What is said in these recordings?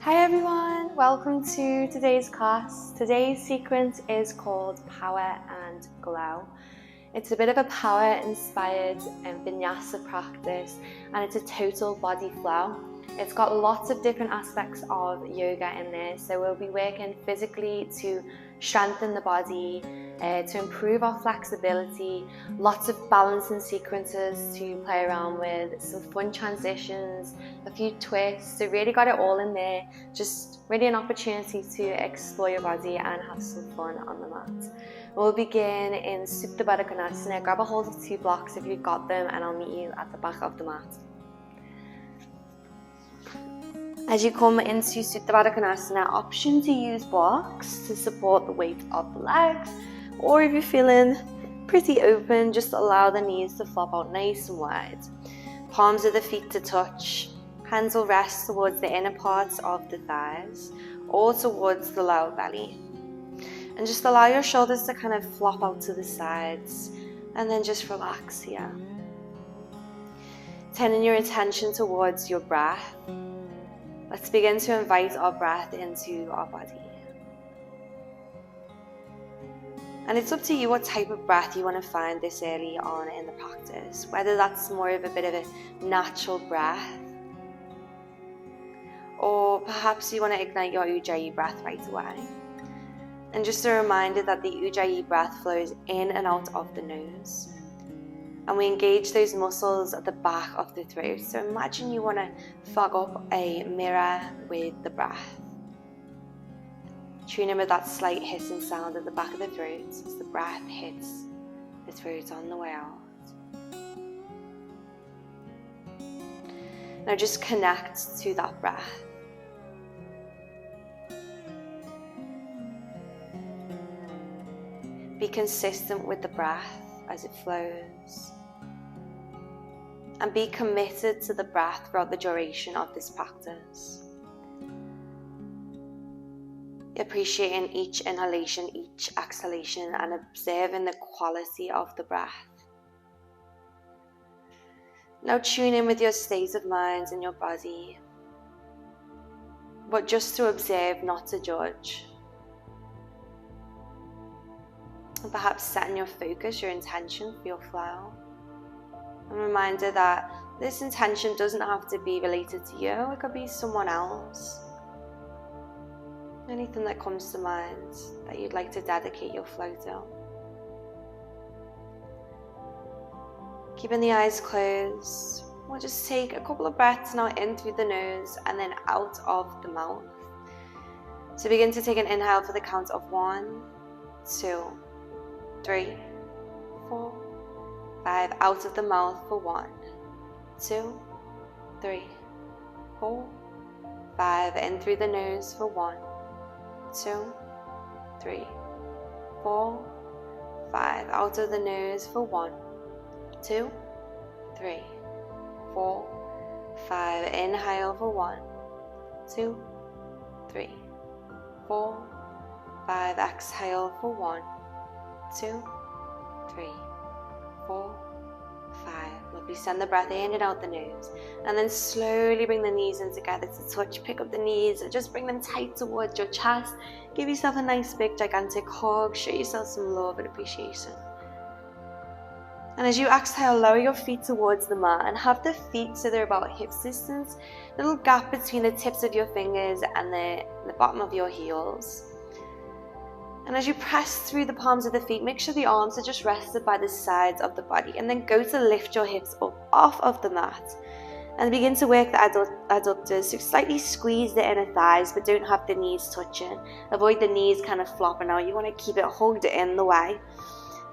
Hi everyone, welcome to today's class. Today's sequence is called Power and Glow. It's a bit of a power inspired Vinyasa practice, and it's a total body flow. It's got lots of different aspects of yoga in there, so we'll be working physically to strengthen the body, to improve our flexibility, lots of balancing sequences to play around with, some fun transitions, a few twists. So really got it all in there, just really an opportunity to explore your body and have some fun on the mat. We'll begin in Supta Baddha Konasana. Grab a hold of 2 blocks if you've got them, and I'll meet you at the back of the mat. As you come into Supta Baddha Konasana, option to use blocks to support the weight of the legs, or if you're feeling pretty open, just allow the knees to flop out nice and wide. Palms of the feet to touch, hands will rest towards the inner parts of the thighs or towards the lower belly. And just allow your shoulders to kind of flop out to the sides, and then just relax here. Turning your attention towards your breath. Let's begin to invite our breath into our body. And it's up to you what type of breath you want to find this early on in the practice, whether that's more of a bit of a natural breath, or perhaps you want to ignite your Ujjayi breath right away. And just a reminder that the Ujjayi breath flows in and out of the nose, and we engage those muscles at the back of the throat. So imagine you want to fog up a mirror with the breath. Tune in with that slight hissing sound at the back of the throat as the breath hits the throat on the way out. Now just connect to that breath. Be consistent with the breath as it flows, and be committed to the breath throughout the duration of this practice. Appreciating each inhalation, each exhalation, and observing the quality of the breath. Now tune in with your state of mind and your body, but just to observe, not to judge. And perhaps setting your focus, your intention for your flow. A reminder that this intention doesn't have to be related to you, it could be someone else. Anything that comes to mind that you'd like to dedicate your flow to. Keeping the eyes closed, we'll just take a couple of breaths now in through the nose and then out of the mouth. So begin to take an inhale for the count of 1, 2, 3, 4, 5. Out of the mouth for 1, 2, 3, 4, 5. In through the nose for 1, 2, 3, 4, 5. Out of the nose for 1, 2, 3, 4, 5. Inhale for 1, 2, 3, 4, 5. Exhale for 1, 2, 3, 4, 5. Lovely. Send the breath in and out the nose, and then slowly bring the knees in together to touch. Pick up the knees and just bring them tight towards your chest. Give yourself a nice big gigantic hug. Show yourself some love and appreciation. And as you exhale, lower your feet towards the mat and have the feet so they're about hip distance. Little gap between the tips of your fingers and the bottom of your heels. And as you press through the palms of the feet, make sure the arms are just rested by the sides of the body, and then go to lift your hips up off of the mat and begin to work the adductors. So slightly squeeze the inner thighs, but don't have the knees touching. Avoid the knees kind of flopping out. You want to keep it hugged in the way.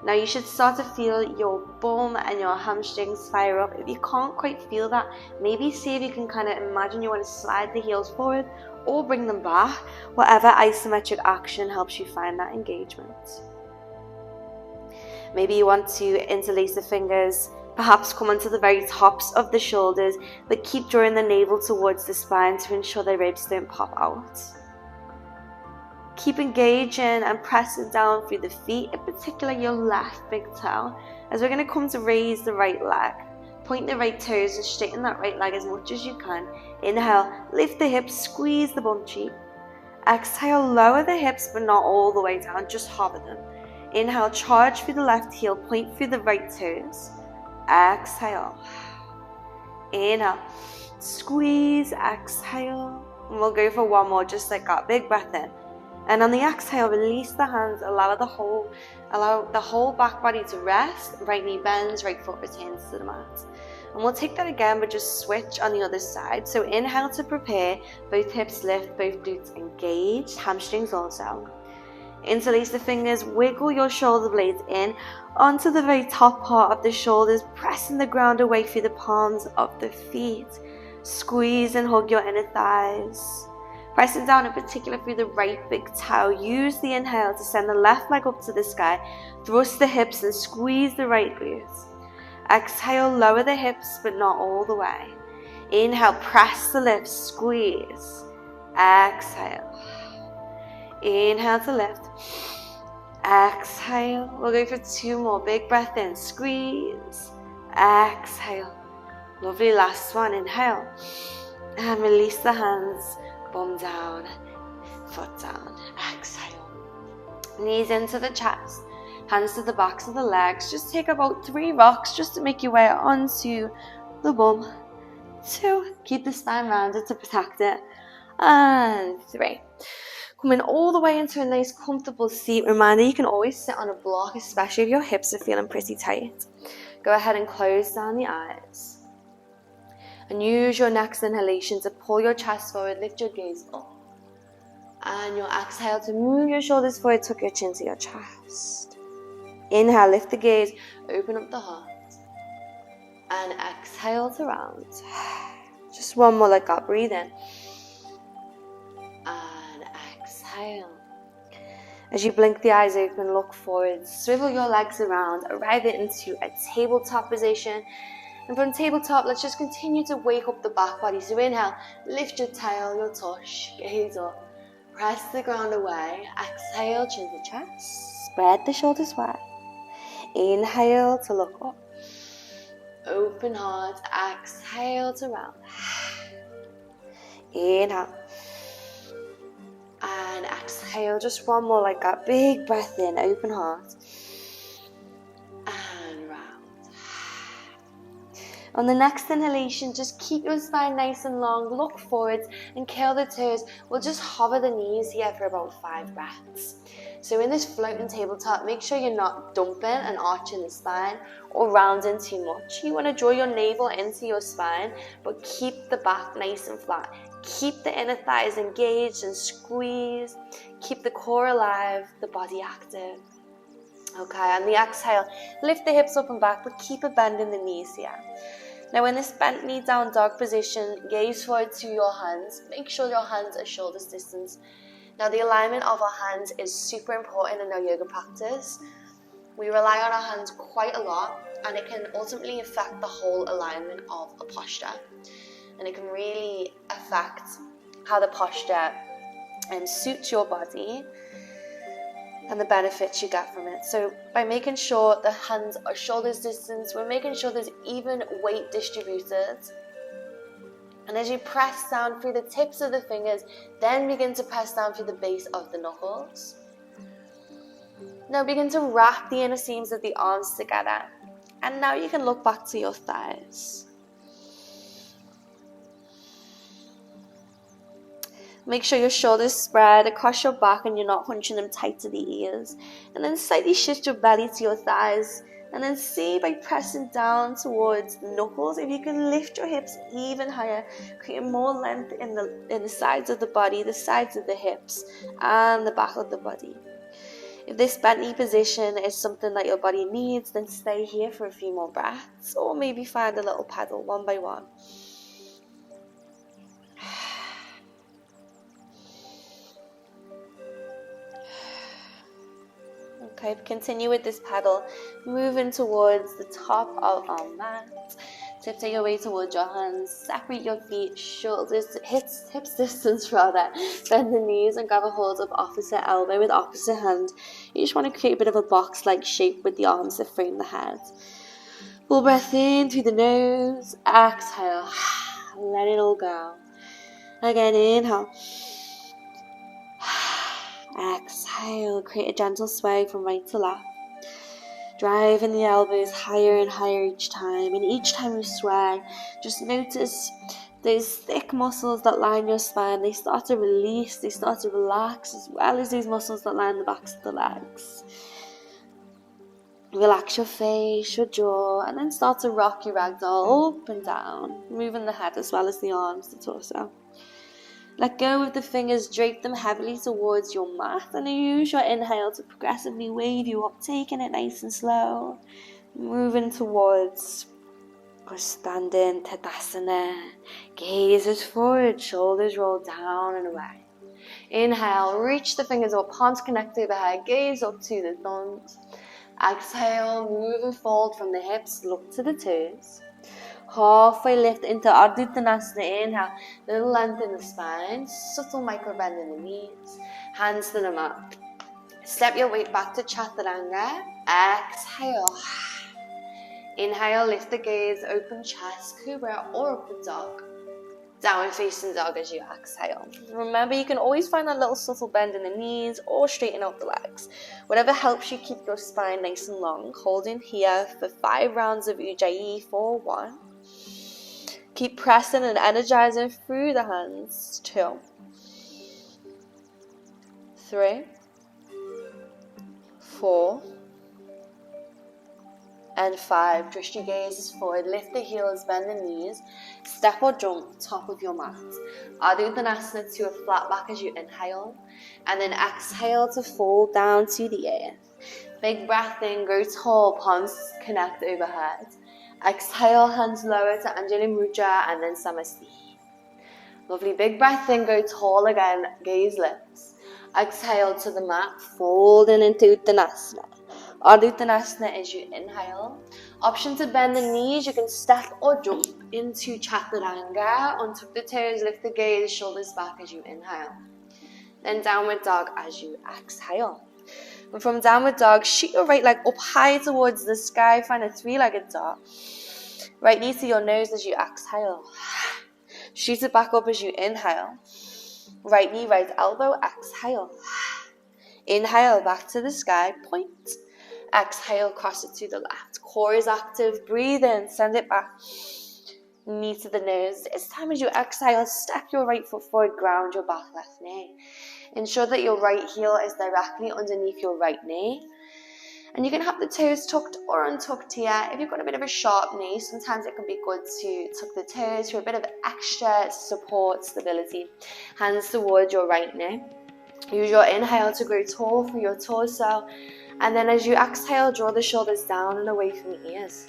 Now you should start to feel your bum and your hamstrings fire up. If you can't quite feel that, maybe see if you can kind of imagine you want to slide the heels forward or bring them back. Whatever isometric action helps you find that engagement. Maybe you want to interlace the fingers, perhaps come onto the very tops of the shoulders, but keep drawing the navel towards the spine to ensure the ribs don't pop out. Keep engaging and pressing down through the feet, in particular your left big toe, as we're going to come to raise the right leg. Point the right toes and straighten that right leg as much as you can. Inhale, lift the hips, squeeze the bum cheek. Exhale, lower the hips but not all the way down, just hover them. Inhale, charge through the left heel, point through the right toes. Exhale. Inhale, squeeze, exhale. And we'll go for one more, just like that. Big breath in. And on the exhale, release the hands, allow the whole back body to rest. Right knee bends, right foot returns to the mat. And we'll take that again, but just switch on the other side. So inhale to prepare, both hips lift, both glutes engaged, hamstrings also. Interlace the fingers, wiggle your shoulder blades in onto the very top part of the shoulders, pressing the ground away through the palms of the feet. Squeeze and hug your inner thighs. Pressing down in particular through the right big toe. Use the inhale to send the left leg up to the sky. Thrust the hips and squeeze the right glutes. Exhale, lower the hips but not all the way. Inhale, press the lips, squeeze. Exhale. Inhale to lift. Exhale. We'll go for two more. Big breath in. Squeeze. Exhale. Lovely. Last one. Inhale. And release the hands. Bum down. Foot down. Exhale. Knees into the chest. Hands to the backs of the legs. Just take about 3 rocks just to make your way onto the bum. 2. Keep the spine rounded to protect it. And 3. Coming all the way into a nice comfortable seat. Reminder, you can always sit on a block, especially if your hips are feeling pretty tight. Go ahead and close down the eyes. And use your next inhalation to pull your chest forward, lift your gaze up. And your exhale to move your shoulders forward, tuck your chin to your chest. Inhale, lift the gaze, open up the heart. And exhale to round. Just one more like that, breathe in. And exhale. As you blink the eyes open, look forward, swivel your legs around, arrive it into a tabletop position. And from tabletop, let's just continue to wake up the back body. So inhale, lift your tail, your tush, gaze up. Press the ground away. Exhale, chin to chest. Spread the shoulders wide. Inhale to look up. Open heart. Exhale to round. Inhale. And exhale. Just one more like that. Big breath in. Open heart. And round. On the next inhalation, just keep your spine nice and long. Look forwards and curl the toes. We'll just hover the knees here for about 5 breaths. So in this floating tabletop, make sure you're not dumping and arching the spine or rounding too much. You want to draw your navel into your spine, but keep the back nice and flat. Keep the inner thighs engaged and squeeze. Keep the core alive, the body active. Okay, on the exhale, lift the hips up and back, but keep a bend in the knees here. Now in this bent knee down dog position, gaze forward to your hands. Make sure your hands are shoulders distance. Now the alignment of our hands is super important in our yoga practice. We rely on our hands quite a lot, and it can ultimately affect the whole alignment of a posture. And it can really affect how the posture suits your body and the benefits you get from it. So by making sure the hands are shoulders distance, we're making sure there's even weight distributed. And as you press down through the tips of the fingers, then begin to press down through the base of the knuckles. Now begin to wrap the inner seams of the arms together. And now you can look back to your thighs. Make sure your shoulders spread across your back and you're not hunching them tight to the ears. And then slightly shift your belly to your thighs. And then see by pressing down towards the knuckles, if you can lift your hips even higher, creating more length in the sides of the body, the sides of the hips, and the back of the body. If this bent knee position is something that your body needs, then stay here for a few more breaths, or maybe find a little pedal one by one. Okay, continue with this paddle, moving towards the top of our mat. Tiptoe your way towards your hands, separate your feet, shoulders, hips distance rather. Bend the knees and grab a hold of opposite elbow with opposite hand. You just want to create a bit of a box-like shape with the arms to frame the head. Full breath in through the nose. Exhale. Let it all go. Again, inhale. Exhale. Create a gentle sway from right to left. Driving the elbows higher and higher each time. And each time you sway, just notice those thick muscles that line your spine. They start to release, they start to relax, as well as these muscles that line the backs of the legs. Relax your face, your jaw, and then start to rock your ragdoll up and down, moving the head as well as the arms, the torso. Let go of the fingers, drape them heavily towards your mat, and use your inhale to progressively wave you up, taking it nice and slow, moving towards our standing Tadasana. Gazes forward, shoulders roll down and away. Inhale, reach the fingers up, palms connect overhead, gaze up to the thumbs. Exhale, move and fold from the hips, look to the toes. Halfway lift into Ardha Uttanasana. Inhale, little length in the spine, subtle micro bend in the knees, hands to the mat. Step your weight back to Chaturanga. Exhale. Inhale, lift the gaze, open chest, Cobra or Upward Dog. Downward Facing Dog as you exhale. Remember, you can always find that little subtle bend in the knees or straighten out the legs. Whatever helps you keep your spine nice and long. Holding here for 5 rounds of Ujjayi for 1. Keep pressing and energizing through the hands. 2, 3, 4, and 5. Twist your gazes forward, lift the heels, bend the knees, step or jump top of your mat. Ardha Uttanasana to a flat back as you inhale, and then exhale to fall down to the earth. Big breath in, grow tall, palms connect overhead. Exhale, hands lower to Anjali Mudra and then Samasti. Lovely, big breath in, go tall again, gaze lifts. Exhale to the mat, folding into Uttanasana. Ardha Uttanasana as you inhale. Option to bend the knees, you can step or jump into Chaturanga. Untuck the toes, lift the gaze, shoulders back as you inhale. Then Downward Dog as you exhale. And from Downward Dog, shoot your right leg up high towards the sky, find a 3-legged dog. Right knee to your nose as you exhale. Shoot it back up as you inhale. Right knee, right elbow, exhale. Inhale, back to the sky, point. Exhale, cross it to the left. Core is active, breathe in, send it back. Knee to the nose. This time as you exhale, step your right foot forward, ground your back left knee. Ensure that your right heel is directly underneath your right knee. And you can have the toes tucked or untucked here. If you've got a bit of a sharp knee, sometimes it can be good to tuck the toes for a bit of extra support, stability. Hands towards your right knee. Use your inhale to grow tall through your torso. And then as you exhale, draw the shoulders down and away from the ears.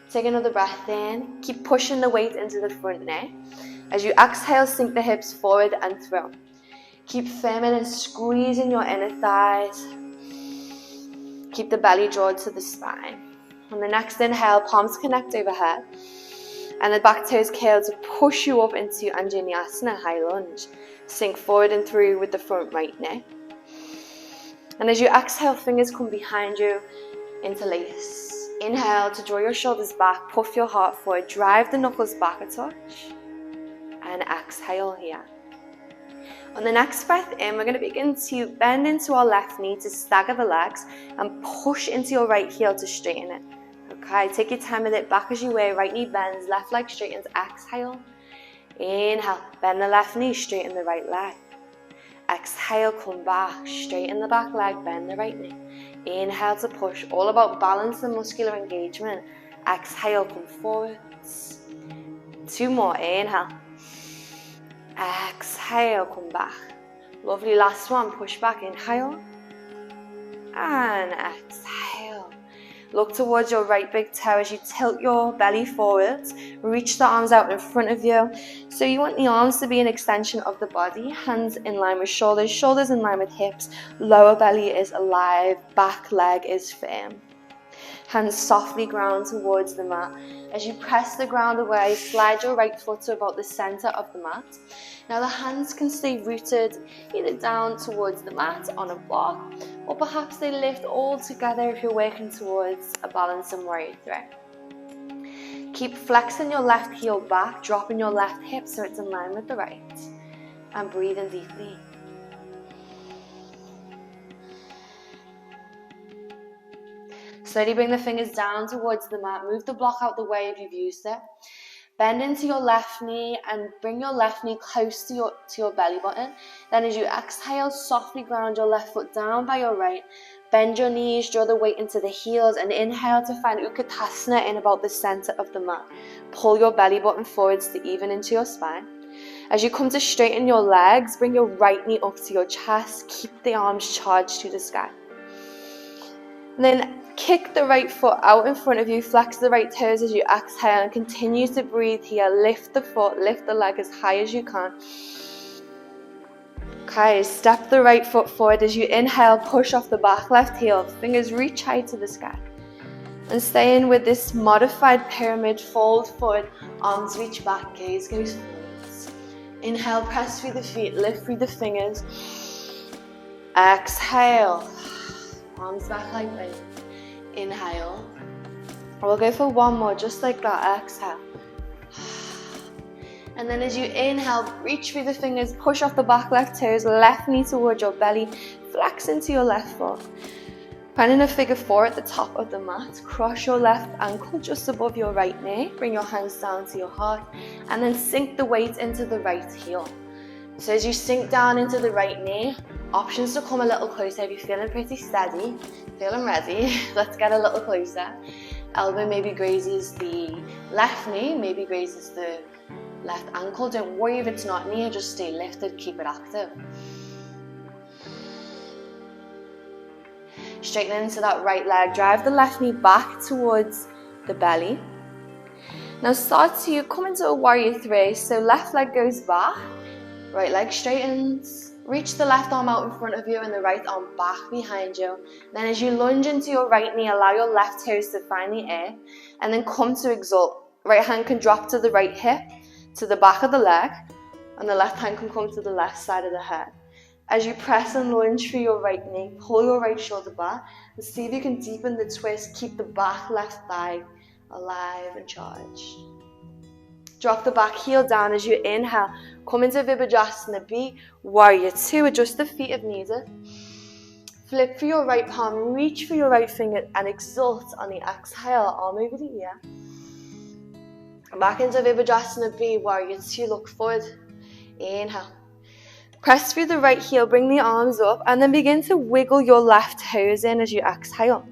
Take another breath in. Keep pushing the weight into the front knee. As you exhale, sink the hips forward and through. Keep firming and squeezing your inner thighs. Keep the belly drawn to the spine. On the next inhale, palms connect overhead. And the back toes curl to push you up into Anjaneyasana, high lunge. Sink forward and through with the front right knee. And as you exhale, fingers come behind you, interlace. Inhale to draw your shoulders back, puff your heart forward, drive the knuckles back a touch. And exhale here. On the next breath in, we're going to begin to bend into our left knee to stagger the legs and push into your right heel to straighten it. Okay, take your time with it, back as you weigh, right knee bends, left leg straightens, exhale. Inhale, bend the left knee, straighten the right leg. Exhale, come back, straighten the back leg, bend the right knee. Inhale to push, all about balance and muscular engagement. Exhale, come forwards. 2 more, inhale. Exhale, come back. Lovely, last one, push back, inhale. And exhale. Look towards your right big toe as you tilt your belly forwards. Reach the arms out in front of you. So you want the arms to be an extension of the body. Hands in line with shoulders, shoulders in line with hips. Lower belly is alive, back leg is firm. Hands softly ground towards the mat. As you press the ground away, slide your right foot to about the center of the mat. Now the hands can stay rooted either down towards the mat on a block, or perhaps they lift all together if you're working towards a balance and warrior 3. Keep flexing your left heel back, dropping your left hip so it's in line with the right. And breathing deeply. Slowly bring the fingers down towards the mat. Move the block out the way if you've used it. Bend into your left knee and bring your left knee close to your belly button. Then as you exhale, softly ground your left foot down by your right. Bend your knees, draw the weight into the heels, and inhale to find Utkatasana in about the center of the mat. Pull your belly button forwards to even into your spine. As you come to straighten your legs, bring your right knee up to your chest. Keep the arms charged to the sky. And then kick the right foot out in front of you, flex the right toes as you exhale, and continue to breathe here. Lift the foot, lift the leg as high as you can. Okay, step the right foot forward as you inhale, push off the back left heel, fingers reach high to the sky. And staying with this modified pyramid, fold forward, arms reach back, gaze goes forwards. Inhale, press through the feet, lift through the fingers. Exhale, arms back like this. Inhale. We'll go for one more, just like that. Exhale. And then as you inhale, reach through the fingers, push off the back left toes, left knee towards your belly, flex into your left foot. Finding a figure 4 at the top of the mat, cross your left ankle just above your right knee, bring your hands down to your heart, and then sink the weight into the right heel. So as you sink down into the right knee, options to come a little closer if you're feeling pretty steady, feeling ready. Let's get a little closer. Elbow maybe grazes the left knee, maybe grazes the left ankle. Don't worry if it's not near, just stay lifted, keep it active. Straighten into that right leg, drive the left knee back towards the belly. Now start to come into a warrior 3, so left leg goes back, right leg straightens, reach the left arm out in front of you and the right arm back behind you. Then as you lunge into your right knee, allow your left toes to find the air, and then come to exalt. Right hand can drop to the right hip, to the back of the leg, and the left hand can come to the left side of the head. As you press and lunge through your right knee, pull your right shoulder back, and see if you can deepen the twist, keep the back left thigh alive and charged. Drop the back heel down as you inhale, come into Vinyasa B, warrior 2, adjust the feet if needed. Flip for your right palm, reach for your right finger and exalt on the exhale, arm over the ear. Back into Vinyasa B, warrior 2, look forward, inhale. Press through the right heel, bring the arms up and then begin to wiggle your left toes in as you exhale.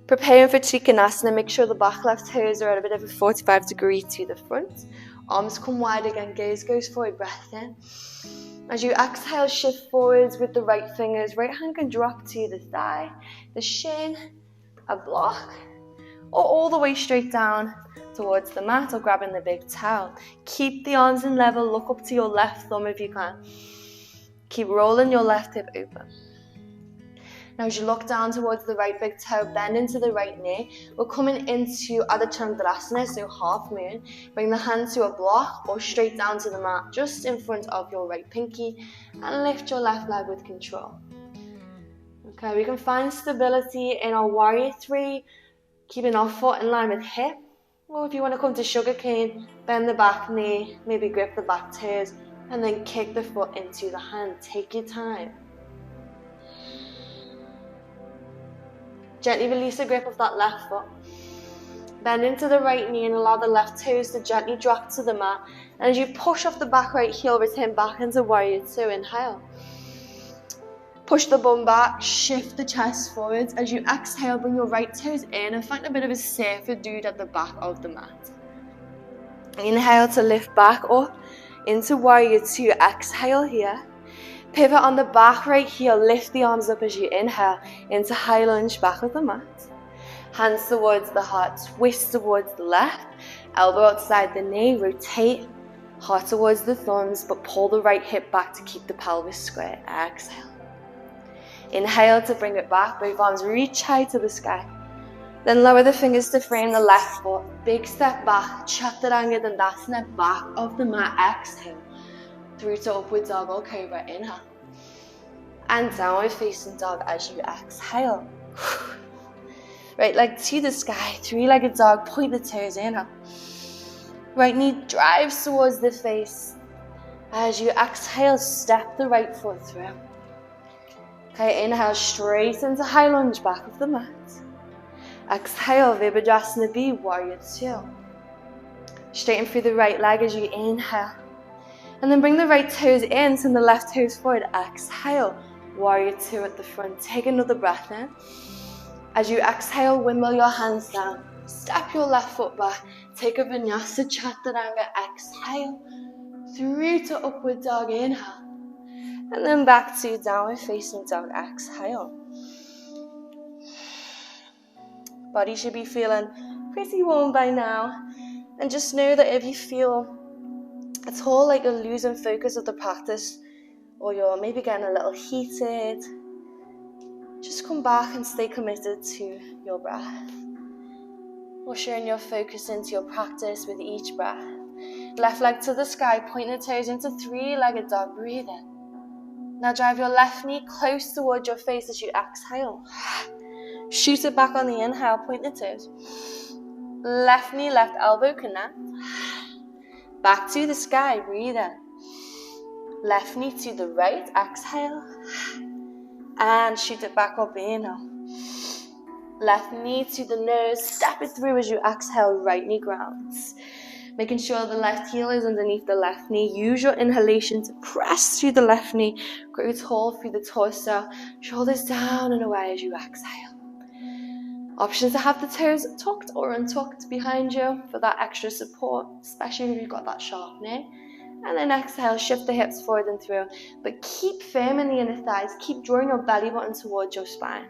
Preparing for Trikonasana, make sure the back left toes are at a bit of a 45-degree to the front. Arms come wide again, gaze goes forward, breath in. As you exhale, shift forwards with the right fingers. Right hand can drop to the thigh, the shin, a block, or all the way straight down towards the mat or grabbing the big towel. Keep the arms in level, look up to your left thumb if you can. Keep rolling your left hip open. Now as you look down towards the right big toe, bend into the right knee. We're coming into Adho Chandrasana, so half moon. Bring the hand to a block or straight down to the mat, just in front of your right pinky, and lift your left leg with control. Okay, we can find stability in our warrior 3, keeping our foot in line with hip. Or if you want to come to sugar cane, bend the back knee, maybe grip the back toes, and then kick the foot into the hand. Take your time. Gently release the grip of that left foot. Bend into the right knee and allow the left toes to gently drop to the mat. And as you push off the back right heel, return back into warrior 2. Inhale. Push the bum back, shift the chest forwards. As you exhale, bring your right toes in and find a bit of a safer dude at the back of the mat. Inhale to lift back up into warrior 2. Exhale here. Pivot on the back right heel, lift the arms up as you inhale into high lunge back of the mat. Hands towards the heart, twist towards the left, elbow outside the knee, rotate, heart towards the thumbs, but pull the right hip back to keep the pelvis square. Exhale. Inhale to bring it back, both arms reach high to the sky. Then lower the fingers to frame the left foot. Big step back, Chaturanga Dandasana, back of the mat. Exhale. Through to upward dog or cobra. Inhale. And downward facing dog as you exhale. Right leg to the sky, three-legged dog, point the toes, inhale. Right knee drives towards the face. As you exhale, step the right foot through. Okay, inhale straight into high lunge, back of the mat. Exhale, Virabhadrasana B, warrior two. Straighten through the right leg as you inhale. And then bring the right toes in, send the left toes forward. Exhale, warrior two at the front. Take another breath in. As you exhale, windmill your hands down. Step your left foot back. Take a Vinyasa Chaturanga. Exhale through to upward dog. Inhale. And then back to downward facing dog. Exhale. Body should be feeling pretty warm by now. And just know that if you feel at all like you're losing focus of the practice, or you're maybe getting a little heated, just come back and stay committed to your breath. Ushering your focus into your practice with each breath. Left leg to the sky, point the toes into three-legged dog, breathe in. Now drive your left knee close towards your face as you exhale. Shoot it back on the inhale, point the toes. Left knee, left elbow connect. Back to the sky, breathe in. Left knee to the right, exhale. And shoot it back up, inhale. Left knee to the nose, step it through as you exhale, right knee grounds. Making sure the left heel is underneath the left knee. Use your inhalation to press through the left knee. Grow tall through the torso. Shoulders down and away as you exhale. Option to have the toes tucked or untucked behind you for that extra support, especially if you've got that sharp knee. And then exhale, shift the hips forward and through. But keep firm in the inner thighs. Keep drawing your belly button towards your spine.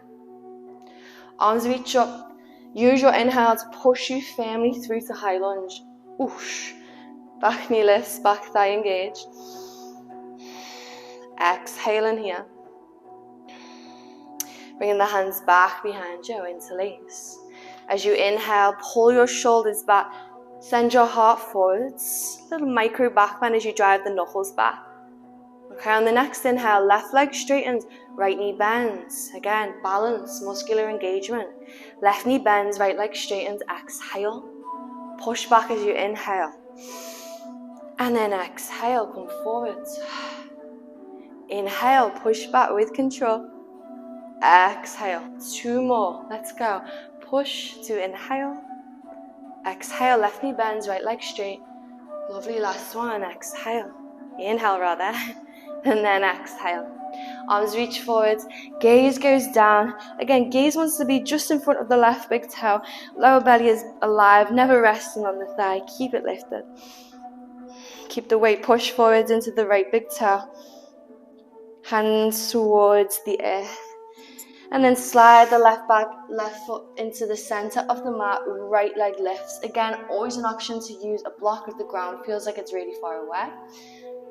Arms reach up. Use your inhale to push you firmly through to high lunge. Oosh. Back knee lifts, back thigh engaged. Exhaling here. Bringing the hands back behind you, interlace. As you inhale, pull your shoulders back. Send your heart forwards. Little micro back bend as you drive the knuckles back. Okay, on the next inhale, left leg straightens, right knee bends. Again, balance, muscular engagement. Left knee bends, right leg straightens. Exhale. Push back as you inhale. And then exhale, come forward. Inhale, push back with control. Exhale, two more. Let's go. Push to inhale. Exhale, left knee bends, right leg straight. Lovely, last one. Exhale. Inhale rather. And then exhale. Arms reach forward. Gaze goes down. Again, gaze wants to be just in front of the left big toe. Lower belly is alive, never resting on the thigh. Keep it lifted. Keep the weight pushed forwards into the right big toe. Hands towards the earth. And then slide the left foot into the center of the mat, right leg lifts. Again, always an option to use a block of the ground. Feels like it's really far away.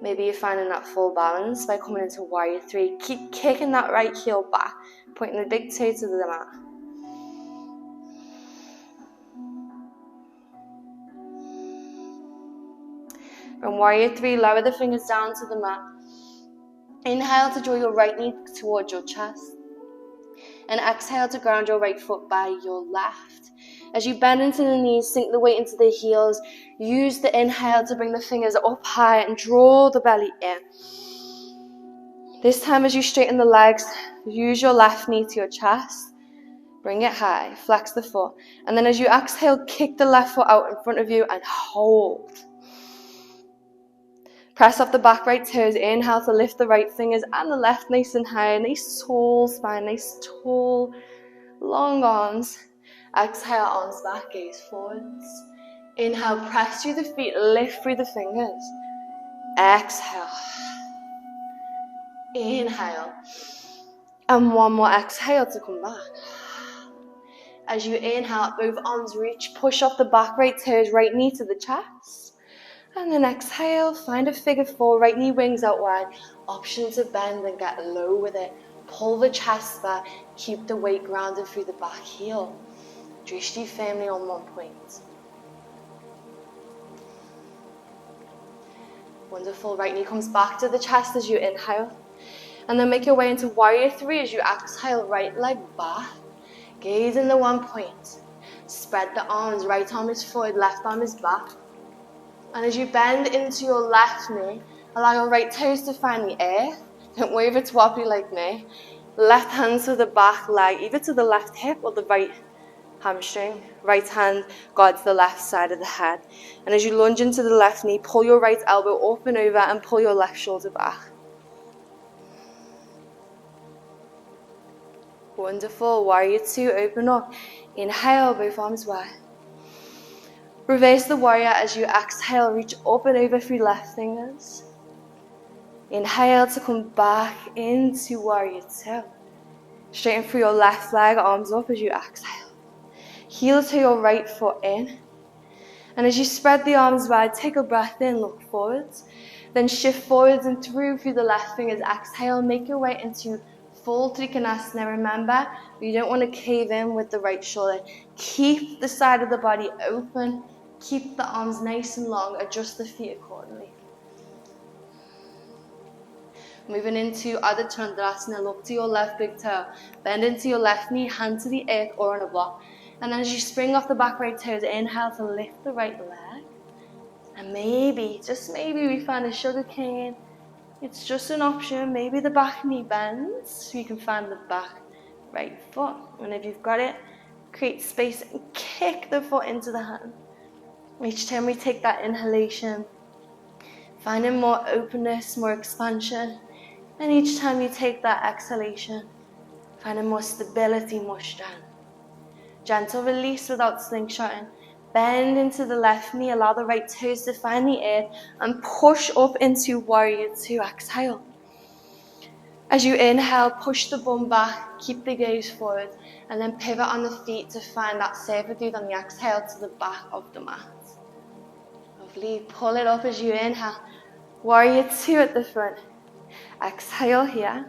Maybe you're finding that full balance by coming into warrior three. Keep kicking that right heel back, pointing the big toe to the mat. From warrior three, lower the fingers down to the mat. Inhale to draw your right knee towards your chest. And exhale to ground your right foot by your left. As you bend into the knees, sink the weight into the heels. Use the inhale to bring the fingers up high and draw the belly in. This time as you straighten the legs, use your left knee to your chest. Bring it high, flex the foot. And then as you exhale, kick the left foot out in front of you and hold. Press up the back right toes. Inhale to lift the right fingers and the left nice and high. Nice tall spine, nice tall, long arms. Exhale, arms back, gaze forwards. Inhale, press through the feet, lift through the fingers. Exhale. Inhale. And one more exhale to come back. As you inhale, both arms reach, push off the back right toes, right knee to the chest. And then exhale, find a figure four, right knee wings out wide. Option to bend and get low with it. Pull the chest back, keep the weight grounded through the back heel. Drishti firmly on one point. Wonderful, right knee comes back to the chest as you inhale. And then make your way into warrior three as you exhale, right leg back. Gaze in the one point. Spread the arms. Right arm is forward, left arm is back. And as you bend into your left knee, allow your right toes to find the earth. Don't worry if it's wobbly like me. Left hand to the back leg, either to the left hip or the right hamstring. Right hand guards the left side of the head. And as you lunge into the left knee, pull your right elbow up and over and pull your left shoulder back. Wonderful. Warrior 2, open up. Inhale, both arms wide. Reverse the warrior as you exhale, reach up and over through left fingers. Inhale to come back into warrior 2. Straighten through your left leg, arms up as you exhale. Heel to your right foot in. And as you spread the arms wide, take a breath in, look forwards. Then shift forwards and through the left fingers. Exhale, make your way into full Trikonasana. Remember, you don't want to cave in with the right shoulder. Keep the side of the body open. Keep the arms nice and long. Adjust the feet accordingly. Moving into Ardha Chandrasana, look to your left big toe. Bend into your left knee, hand to the earth or on a block. And then as you spring off the back right toes, inhale to lift the right leg. And maybe, just maybe, we find a sugar cane. It's just an option. Maybe the back knee bends, so you can find the back right foot. And if you've got it, create space and kick the foot into the hand. Each time we take that inhalation, finding more openness, more expansion. And each time you take that exhalation, finding more stability, more strength. Gentle release without slingshotting. Bend into the left knee, allow the right toes to find the earth and push up into warrior 2. Exhale. As you inhale, push the bum back, keep the gaze forward, and then pivot on the feet to find that servitude on the exhale to the back of the mat. Lovely. Pull it up as you inhale. Warrior 2 at the front. Exhale here.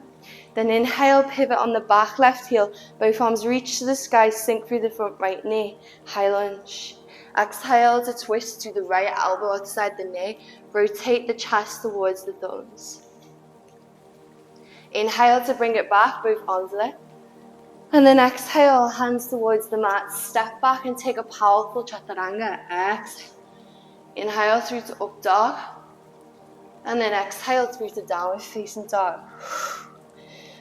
Then inhale, pivot on the back left heel. Both arms reach to the sky, sink through the front right knee. High lunge. Exhale to twist to the right elbow outside the knee. Rotate the chest towards the thumbs. Inhale to bring it back, both arms lift. And then exhale, hands towards the mat. Step back and take a powerful chaturanga. Exhale. Inhale through to up dog. And then exhale through to downward facing dog.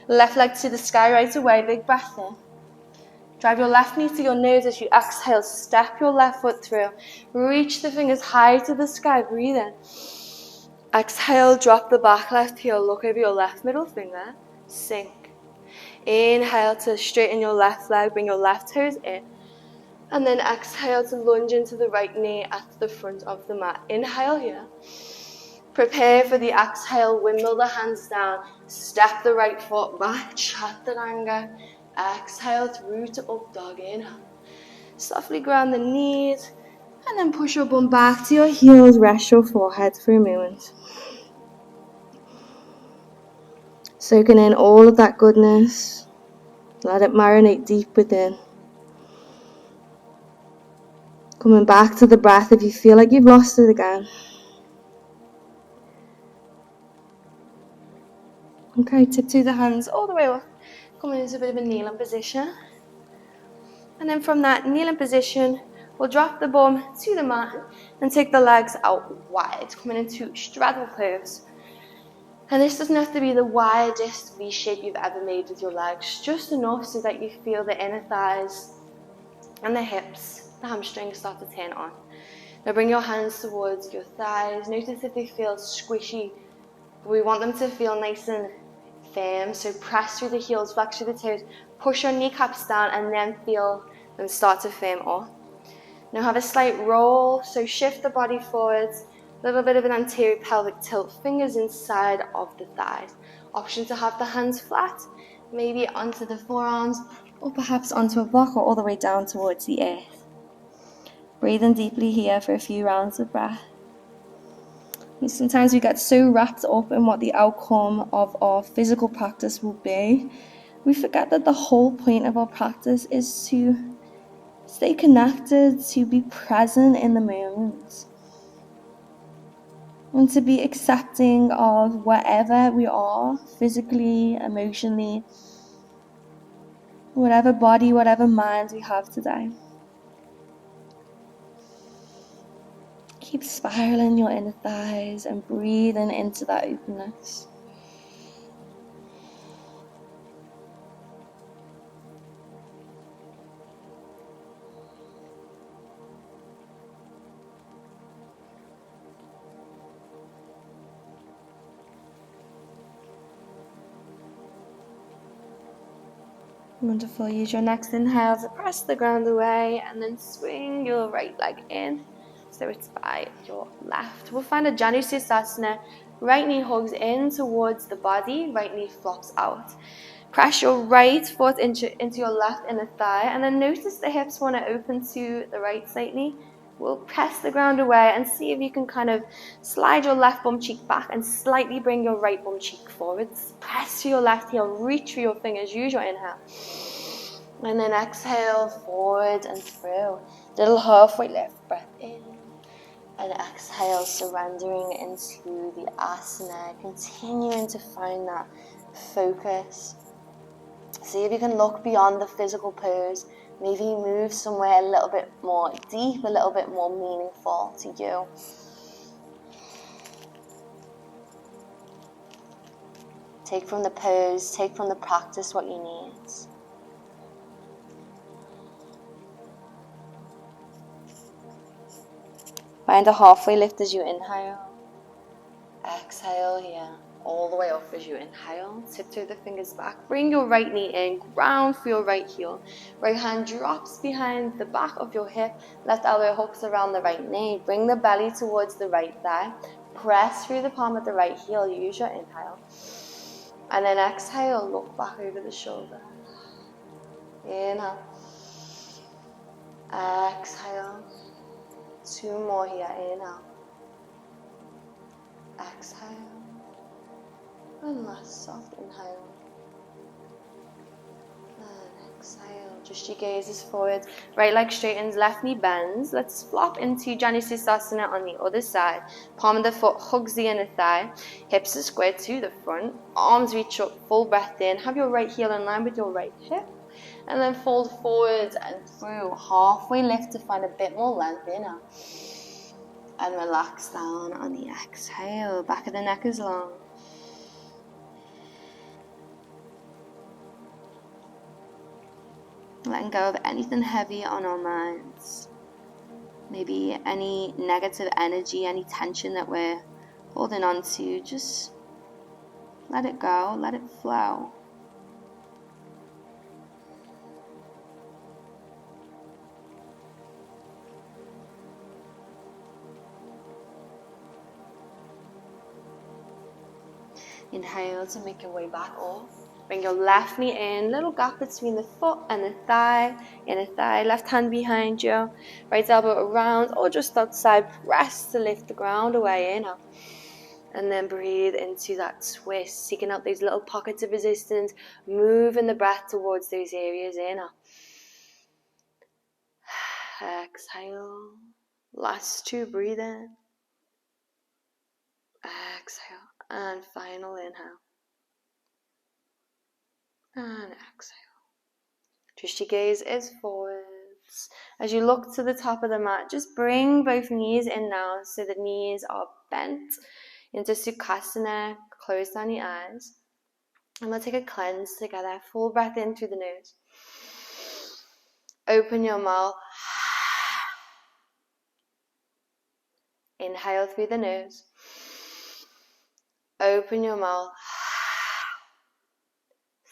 Left leg to the sky right away, big breath in. Drive your left knee to your nose as you exhale. Step your left foot through. Reach the fingers high to the sky, breathe in. Exhale, drop the back left heel, look over your left middle finger, sink. Inhale to straighten your left leg, bring your left toes in. And then exhale to lunge into the right knee at the front of the mat. Inhale here. Prepare for the exhale, windmill the hands down, step the right foot back, chaturanga. Exhale through to up dog, inhale. Softly ground the knees, and then push your bum back to your heels, rest your forehead for a moment. Soaking in all of that goodness, let it marinate deep within. Coming back to the breath if you feel like you've lost it again. Okay, tiptoe the hands all the way up. Coming into a bit of a kneeling position. And then from that kneeling position, we'll drop the bum to the mat and take the legs out wide, coming into straddle pose. And this doesn't have to be the widest V shape you've ever made with your legs, just enough so that you feel the inner thighs and the hips, the hamstrings start to turn on. Now bring your hands towards your thighs. Notice if they feel squishy. We want them to feel nice and firm, so press through the heels, flex through the toes, push your kneecaps down and then feel them start to firm up. Now have a slight roll, so shift the body forwards, a little bit of an anterior pelvic tilt, fingers inside of the thighs. Option to have the hands flat, maybe onto the forearms or perhaps onto a block or all the way down towards the earth. Breathing deeply here for a few rounds of breath. Sometimes we get so wrapped up in what the outcome of our physical practice will be, we forget that the whole point of our practice is to stay connected, to be present in the moment, and to be accepting of wherever we are, physically, emotionally. whatever body, whatever mind we have today. Keep spiraling your inner thighs and breathing into that openness. Wonderful. Use your next inhale to press the ground away and then swing your right leg in so it's by your left. We'll find a Janusasana. Right knee hugs in towards the body, right knee flops out. Press your right foot into your left inner thigh and then notice the hips want to open to the right slightly. We'll press the ground away and see if you can kind of slide your left bum cheek back and slightly bring your right bum cheek forwards. Press to your left heel, reach for your fingers, use your inhale. And then exhale, forward and through. Little halfway lift, breath in. And exhale, surrendering into the asana, continuing to find that focus. See if you can look beyond the physical pose. Maybe move somewhere a little bit more deep, a little bit more meaningful to you. Take from the pose, take from the practice what you need. Find a halfway lift as you inhale. Exhale here. All the way up as you inhale. Tiptoe the fingers back. Bring your right knee in. Ground for your right heel. Right hand drops behind the back of your hip. Left elbow hooks around the right knee. Bring the belly towards the right thigh. Press through the palm of the right heel. Use your inhale. And then exhale. Look back over the shoulder. Inhale. Exhale. Two more here. Inhale. Exhale. And last soft inhale. And exhale. Just your gazes forward. Right leg straightens, left knee bends. Let's flop into Janusasana on the other side. Palm of the foot hugs the inner thigh. Hips are squared to the front. Arms reach up, full breath in. Have your right heel in line with your right hip. And then fold forward and through. Halfway lift to find a bit more length inner. And relax down on the exhale. Back of the neck is long. Letting go of anything heavy on our minds. Maybe any negative energy, any tension that we're holding on to. Just let it go, let it flow. Inhale to make your way back up. Bring your left knee in, little gap between the foot and the thigh, inner thigh, left hand behind you, right elbow around or just outside, press to lift the ground away, inhale. And then breathe into that twist, seeking out these little pockets of resistance, moving the breath towards those areas, inhale. Exhale, last two, breathe in. Exhale, and final inhale. And exhale. Just your gaze is forwards. As you look to the top of the mat, just bring both knees in now so the knees are bent into Sukhasana. Close down your eyes. And we'll take a cleanse together. Full breath in through the nose. Open your mouth. Inhale through the nose. Open your mouth.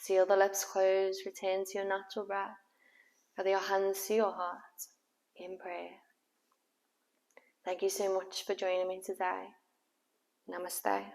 Seal the lips closed, return to your natural breath. Gather your hands to your heart in prayer. Thank you so much for joining me today. Namaste.